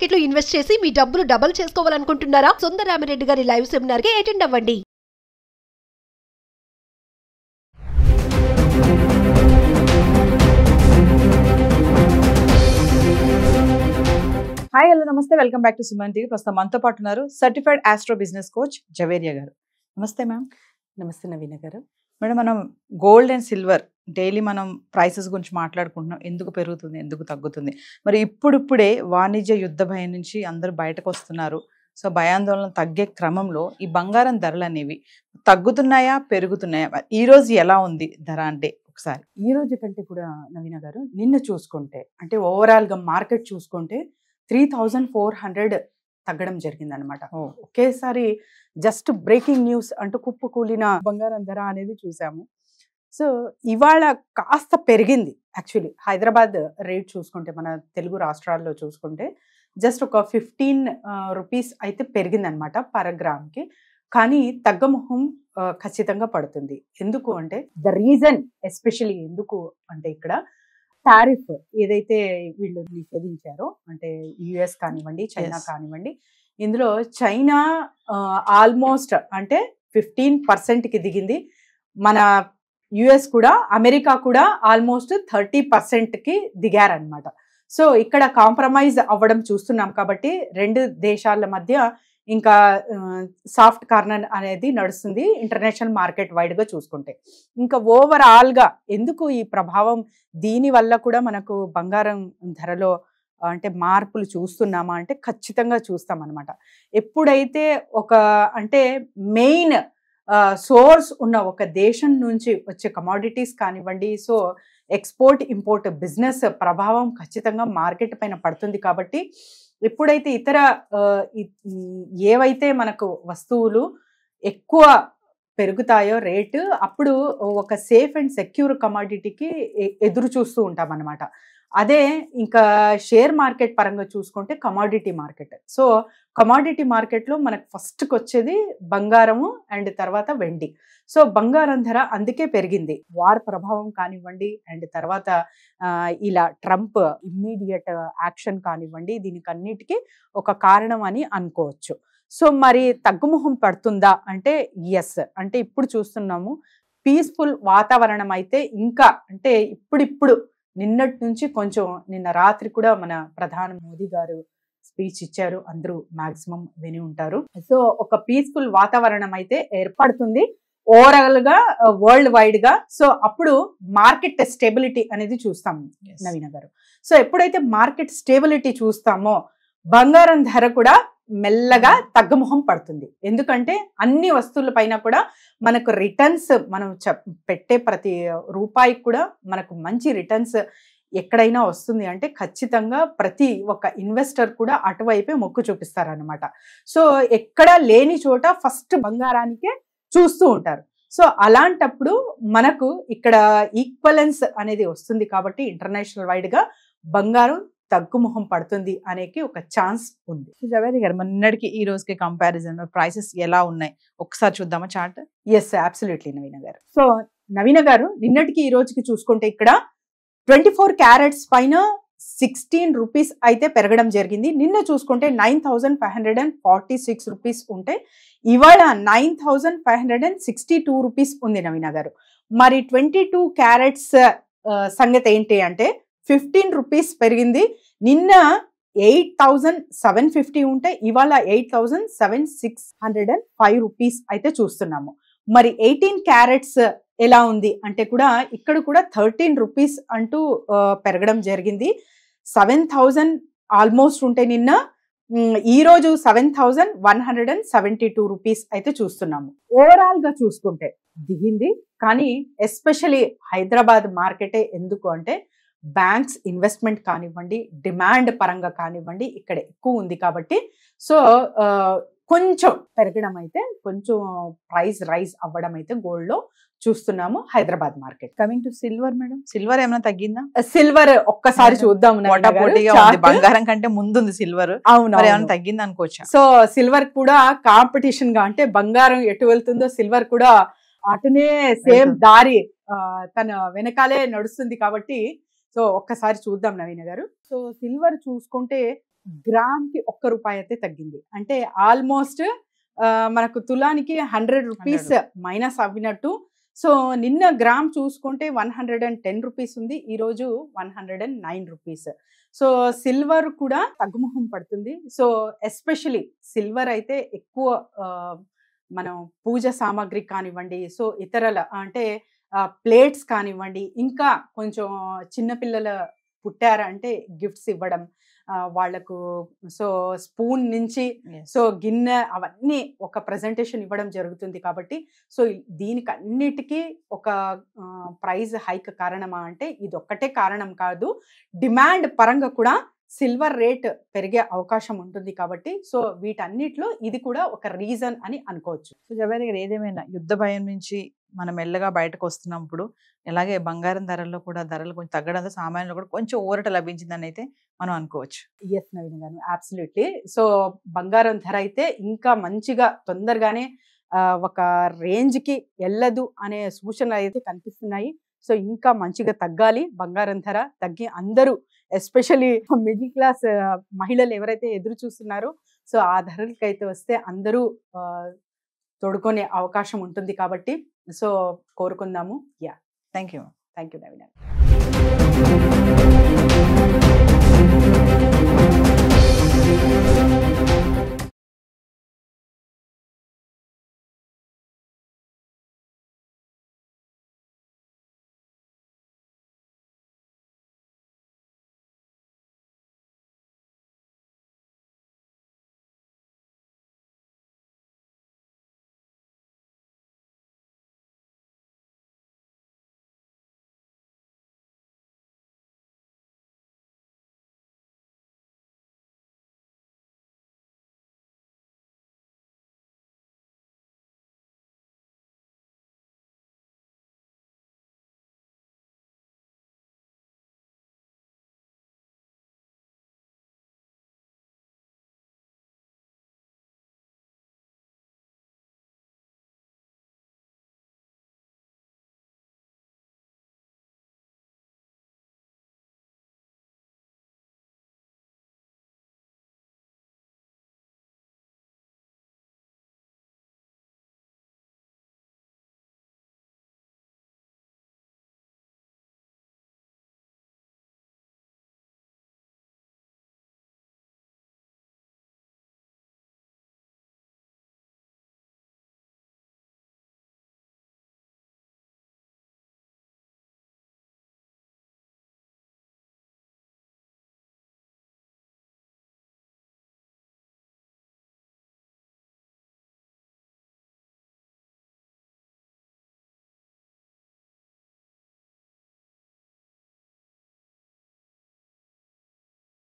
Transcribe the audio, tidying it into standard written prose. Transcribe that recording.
Market లో invest చేసి మీ డబ్బులు డబుల్ చేసుకోవాలనుకుంటున్నారా? సుందరరామిరెడ్డి గారి లైవ్ సెమినార్ కి అటెండ్ అవ్వండి. హాయ్ హలో నమస్తే, welcome back to Suman TV. ప్రస్తుతం మనతో పాటు ఉన్నారు certified astro business coach Javeria గారు. నమస్తే మ్యామ్. నమస్తే నవీన గారు. మేడం, మనం గోల్డ్ అండ్ సిల్వర్ డైలీ మనం ప్రైసెస్ గురించి మాట్లాడుకుంటున్నాం. ఎందుకు పెరుగుతుంది, ఎందుకు తగ్గుతుంది? మరి ఇప్పుడిప్పుడే వాణిజ్య యుద్ధ భయం నుంచి అందరూ బయటకు వస్తున్నారు. సో భయాందోళన తగ్గే క్రమంలో ఈ బంగారం ధరలు అనేవి తగ్గుతున్నాయా, పెరుగుతున్నాయా? ఈ రోజు ఎలా ఉంది ధర అంటే ఒకసారి? ఈ రోజు కంటే కూడా నవీన గారు నిన్న చూసుకుంటే, అంటే ఓవరాల్ గా మార్కెట్ చూసుకుంటే 3400 తగ్గడం జరిగింది అనమాట. ఒకేసారి జస్ట్ బ్రేకింగ్ న్యూస్ అంటూ కుప్పకూలిన బంగారం ధర అనేది చూసాము. సో ఇవాళ కాస్త పెరిగింది. యాక్చువల్లీ హైదరాబాద్ రేట్ చూసుకుంటే, మన తెలుగు రాష్ట్రాల్లో చూసుకుంటే జస్ట్ ఒక 15 రూపీస్ అయితే పెరిగింది అనమాట పర్ గ్రామ్కి. కానీ తగ్గముఖం ఖచ్చితంగా పడుతుంది. ఎందుకు అంటే ద రీజన్ ఎస్పెషలీ ఎందుకు అంటే, ఇక్కడ టారిఫ్ ఏదైతే వీళ్ళు నిషేధించారో, అంటే యుఎస్ కానివ్వండి, చైనా కానివ్వండి, ఇందులో చైనా ఆల్మోస్ట్ అంటే 15%కి దిగింది. మన యుఎస్ కూడా, అమెరికా కూడా ఆల్మోస్ట్ 30%కి దిగారనమాట. సో ఇక్కడ కాంప్రమైజ్ అవ్వడం చూస్తున్నాం. కాబట్టి రెండు దేశాల మధ్య ఇంకా సాఫ్ట్ కార్నర్ అనేది నడుస్తుంది ఇంటర్నేషనల్ మార్కెట్ వైడ్ గా చూసుకుంటే. ఇంకా ఓవరాల్ గా ఎందుకు ఈ ప్రభావం, దీని వల్ల కూడా మనకు బంగారం ధరలో అంటే మార్పులు చూస్తున్నామా అంటే ఖచ్చితంగా చూస్తాం అనమాట. ఎప్పుడైతే ఒక అంటే మెయిన్ సోర్స్ ఉన్న ఒక దేశం నుంచి వచ్చే కమోడిటీస్ కానివ్వండి, సో ఎక్స్పోర్ట్ ఇంపోర్ట్ బిజినెస్ ప్రభావం ఖచ్చితంగా మార్కెట్ పైన పడుతుంది. కాబట్టి ఎప్పుడైతే ఇతర ఏవైతే మనకు వస్తువులు ఎక్కువ పెరుగుతాయో రేటు, అప్పుడు ఒక సేఫ్ అండ్ సెక్యూర్ కమోడిటీకి ఎదురు చూస్తూ ఉంటాం అన్నమాట. అదే ఇంకా షేర్ మార్కెట్ పరంగా చూసుకుంటే కమోడిటీ మార్కెట్. సో కమోడిటీ మార్కెట్లో మనకు ఫస్ట్కి వచ్చేది బంగారము అండ్ తర్వాత వెండి. సో బంగారం ధర అందుకే పెరిగింది. వార్ ప్రభావం కానివ్వండి, అండ్ తర్వాత ఇలా ట్రంప్ ఇమ్మీడియట్ యాక్షన్ కానివ్వండి, దీనికి అన్నిటికీ ఒక కారణం అని అనుకోవచ్చు. సో మరి తగ్గుముఖం పడుతుందా అంటే ఎస్. అంటే ఇప్పుడు చూస్తున్నాము పీస్ఫుల్ వాతావరణం అయితే ఇంకా అంటే ఇప్పుడు నిన్నటి నుంచి కొంచెం, నిన్న రాత్రి కూడా మన ప్రధాని మోదీ గారు స్పీచ్ ఇచ్చారు, అందరూ మాక్సిమం విని ఉంటారు. సో ఒక పీస్ఫుల్ వాతావరణం అయితే ఏర్పడుతుంది ఓవరాల్ గా వరల్డ్ వైడ్ గా. సో అప్పుడు మార్కెట్ స్టెబిలిటీ అనేది చూస్తాం నవీన గారు. సో ఎప్పుడైతే మార్కెట్ స్టెబిలిటీ చూస్తామో బంగారం ధర కూడా మెల్లగా తగ్గుముఖం పడుతుంది. ఎందుకంటే అన్ని వస్తువుల పైన కూడా మనకు రిటర్న్స్, మనం పెట్టే ప్రతి రూపాయికి కూడా మనకు మంచి రిటర్న్స్ ఎక్కడైనా వస్తుంది అంటే ఖచ్చితంగా ప్రతి ఒక్క ఇన్వెస్టర్ కూడా అటువైపే మొక్కు చూపిస్తారనమాట. సో ఎక్కడ లేని చోట ఫస్ట్ బంగారానికే చూస్తూ ఉంటారు. సో అలాంటప్పుడు మనకు ఇక్కడ ఈక్వలెన్స్ అనేది వస్తుంది. కాబట్టి ఇంటర్నేషనల్ వైడ్ గా బంగారం తగ్గుముఖం పడుతుంది అనేకి ఒక ఛాన్స్ ఉంది. జవేరియా గారు, మొన్నటికి ఈ రోజుకి కంపారిజన్ ప్రైసెస్ ఎలా ఉన్నాయి ఒకసారి చూద్దామా చార్ట్? ఎస్, అబ్సల్యూట్లీ నవీన గారు. సో నవీన గారు, నిన్నటికి ఈ రోజుకి చూసుకుంటే ఇక్కడ 24 క్యారెట్స్ పైన 16 రూపీస్ అయితే పెరగడం జరిగింది. నిన్న చూసుకుంటే 9546 రూపీస్ ఉంటే ఇవాళ 9562 రూపీస్ ఉంది నవీన గారు. మరి 22 క్యారెట్స్ సంగతి ఏంటి అంటే 15 రూపీస్ పెరిగింది. నిన్న 8750 ఉంటే ఇవాళ 8705 రూపీస్ అయితే చూస్తున్నాము. మరి 18 క్యారెట్స్ ఎలా ఉంది అంటే కూడా ఇక్కడ కూడా 13 రూపీస్ అంటూ పెరగడం జరిగింది. 7000 ఆల్మోస్ట్ ఉంటే నిన్న, ఈ రోజు 7172 రూపీస్ అయితే చూస్తున్నాము. ఓవరాల్ గా చూసుకుంటే దిగింది. కానీ ఎస్పెషలీ హైదరాబాద్ మార్కెటే. ఎందుకు అంటే బ్యాంక్స్ ఇన్వెస్ట్మెంట్ కానివ్వండి, డిమాండ్ పరంగా కానివ్వండి ఇక్కడ ఎక్కువ ఉంది. కాబట్టి సో కొంచెం పెరగడం అయితే, కొంచెం ప్రైస్ రైజ్ అవ్వడం అయితే గోల్డ్ లో చూస్తున్నాము Hyderabad market. Coming to silver madam, silver ఏమైనా తగ్గిందా? సిల్వర్ ఒక్కసారి చూద్దాం. బంగారం కంటే ముందుంది సిల్వర్. అవును, ఏమైనా తగ్గింది అనుకోవచ్చా? సో సిల్వర్ కూడా కాంపిటీషన్ గా, అంటే బంగారం ఎటు వెళ్తుందో సిల్వర్ కూడా అటునే సేమ్ దారి తన వెనకాలే నడుస్తుంది. కాబట్టి సో ఒక్కసారి చూద్దాం నవీన గారు. సో సిల్వర్ చూసుకుంటే గ్రామ్కి ₹1 అయితే తగ్గింది. అంటే ఆల్మోస్ట్ మనకు తులానికి 100 రూపీస్ మైనస్ అవ్వినట్టు. సో నిన్న గ్రామ్ చూసుకుంటే ₹110 ఉంది, ఈరోజు ₹109. సో సిల్వర్ కూడా తగ్గుముఖం పడుతుంది. సో ఎస్పెషలీ సిల్వర్ అయితే ఎక్కువ మనం పూజ సామాగ్రి కానివ్వండి, సో ఇతరల అంటే ప్లేట్స్ కానివ్వండి, ఇంకా కొంచెం చిన్నపిల్లల పుట్టారంటే గిఫ్ట్స్ ఇవ్వడం వాళ్లకు, సో స్పూన్ నుంచి సో గిన్నె అవన్నీ ఒక ప్రజెంటేషన్ ఇవ్వడం జరుగుతుంది. కాబట్టి సో దీనికి అన్నిటికీ ఒక ప్రైస్ హైక్ కారణమా అంటే ఇది ఒక్కటే కారణం కాదు, డిమాండ్ పరంగా కూడా సిల్వర్ రేట్ పెరిగే అవకాశం ఉంటుంది. కాబట్టి సో వీటన్నిటిలో ఇది కూడా ఒక రీజన్ అని అనుకోవచ్చు. సో జవేరి గారు, ఏదేమైనా యుద్ధ భయం నుంచి మనం మెల్లగా బయటకు వస్తున్నప్పుడు అలాగే బంగారం ధరల్లో కూడా ధరలు కొంచెం తగ్గడంతో సామాన్యులు కూడా కొంచెం ఊరట లభించిందని అయితే మనం అనుకోవచ్చు. ఎస్ నవీన్ గారు, అబ్సల్యూట్లీ. సో బంగారం ధర అయితే ఇంకా మంచిగా తొందరగానే ఒక రేంజ్కి వెళ్ళదు అనే సూచనలు అయితే కనిపిస్తున్నాయి. సో ఇంకా మంచిగా తగ్గాలి బంగారం ధర, తగ్గి అందరూ ఎస్పెషలీ మిడిల్ క్లాస్ మహిళలు ఎవరైతే ఎదురు చూస్తున్నారో సో ఆ ధరలకైతే వస్తే అందరూ తోడుకునే అవకాశం ఉంటుంది. కాబట్టి సో కోరుకుందాము. Thank you Naveen.